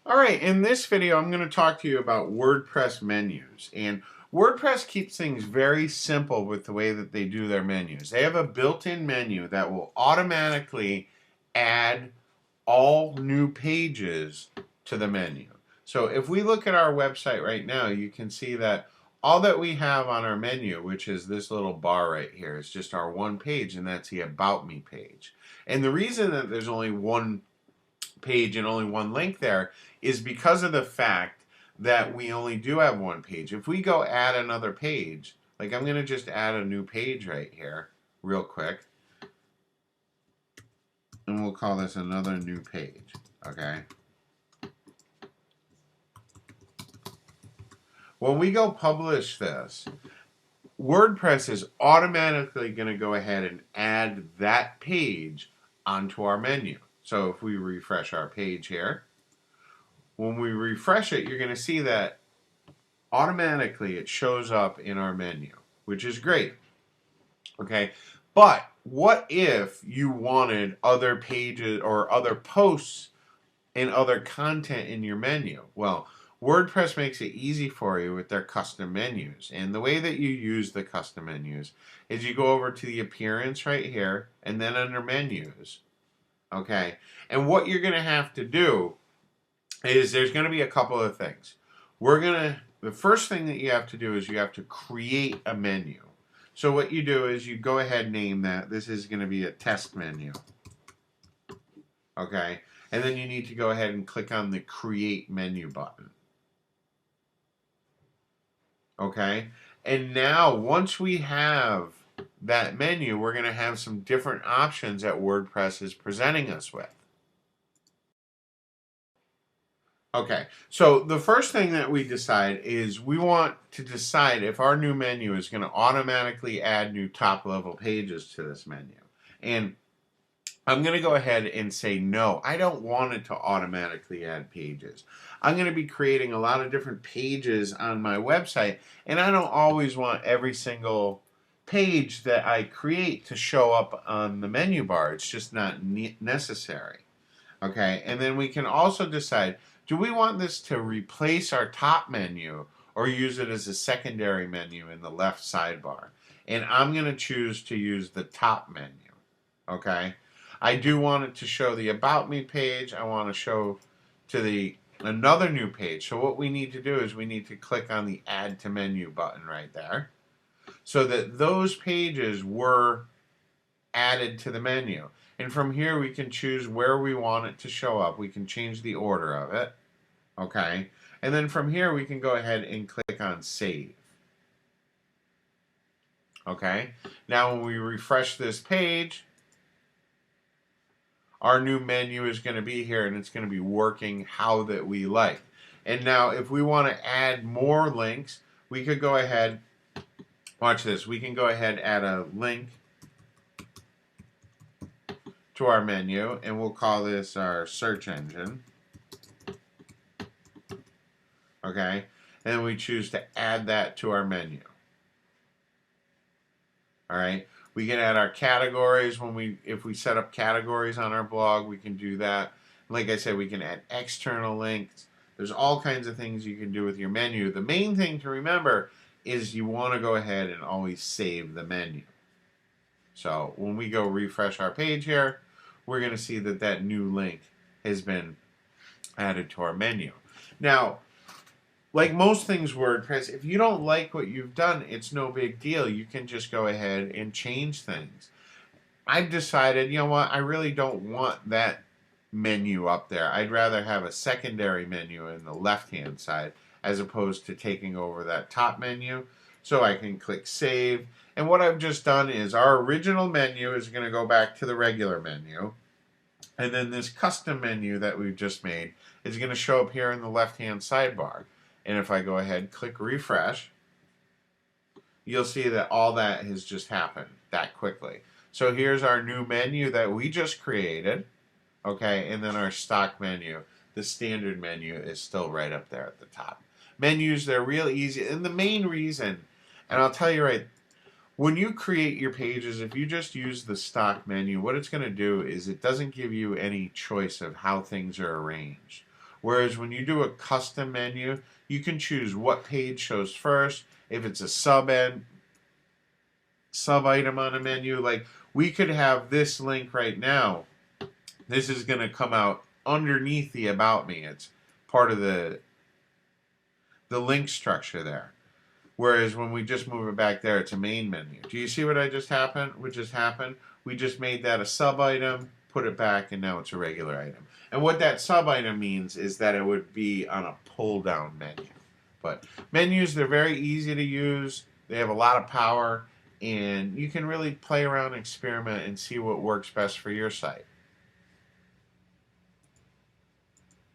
Alright, in this video I'm going to talk to you about WordPress menus. And WordPress keeps things very simple with the way that they do their menus. They have a built-in menu that will automatically add all new pages to the menu. So if we look at our website right now, you can see that all that we have on our menu, which is this little bar right here, is just our one page, and that's the About Me page. And the reason that there's only one page and only one link there is because of the fact that we only do have one page. If we go add another page, like I'm going to just add a new page right here real quick, and we'll call this another new page, okay? When we go publish this, WordPress is automatically going to go ahead and add that page onto our menu. So if we refresh our page here, when we refresh it, you're going to see that automatically it shows up in our menu, which is great. Okay, but what if you wanted other pages or other posts and other content in your menu? Well, WordPress makes it easy for you with their custom menus. And the way that you use the custom menus is you go over to the appearance right here and then under menus. Okay, and what you're going to have to do is there's going to be a couple of things. The first thing that you have to do is you have to create a menu. So what you do is you go ahead and name that. This is going to be a test menu. Okay, and then you need to go ahead and click on the create menu button. Okay, and now once we have that menu, we're going to have some different options that WordPress is presenting us with. Okay, so the first thing that we decide is we want to decide if our new menu is going to automatically add new top level pages to this menu. And I'm going to go ahead and say no, I don't want it to automatically add pages. I'm going to be creating a lot of different pages on my website, and I don't always want every single page that I create to show up on the menu bar. It's just not necessary. Okay, and then we can also decide, do we want this to replace our top menu or use it as a secondary menu in the left sidebar? And I'm going to choose to use the top menu. Okay, I do want it to show the About Me page. I want to show to another new page. So what we need to do is we need to click on the Add to Menu button right there so that those pages were added to the menu. And from here we can choose where we want it to show up. We can change the order of it. Okay. And then from here we can go ahead and click on Save. Okay. Now when we refresh this page, our new menu is going to be here and it's going to be working how that we like. And now if we want to add more links, we could go ahead, watch this, we can go ahead and add a link to our menu, and we'll call this our search engine. Okay, and we choose to add that to our menu. All right, we can add our categories if we set up categories on our blog, we can do that. Like I said, we can add external links. There's all kinds of things you can do with your menu. The main thing to remember is you want to go ahead and always save the menu. So when we go refresh our page here, we're going to see that that new link has been added to our menu. Now, like most things WordPress, if you don't like what you've done, it's no big deal. You can just go ahead and change things. I've decided, you know what, I really don't want that menu up there. I'd rather have a secondary menu in the left-hand side as opposed to taking over that top menu. So I can click Save. And what I've just done is our original menu is going to go back to the regular menu. And then this custom menu that we've just made is going to show up here in the left-hand sidebar. And if I go ahead and click refresh, you'll see that all that has just happened that quickly. So here's our new menu that we just created. Okay, and then our stock menu, the standard menu, is still right up there at the top. Menus, they're real easy. And the main reason, and I'll tell you right, when you create your pages, if you just use the stock menu, what it's going to do is it doesn't give you any choice of how things are arranged. Whereas when you do a custom menu, you can choose what page shows first, if it's a sub item on a menu. Like we could have this link right now. This is going to come out underneath the About Me. It's part of the link structure there. Whereas when we just move it back there, it's a main menu. Do you see what I just happened? What just happened? We just made that a sub item, put it back, and now it's a regular item. And what that sub item means is that it would be on a pull down menu. But menus, they're very easy to use. They have a lot of power, and you can really play around, experiment, and see what works best for your site.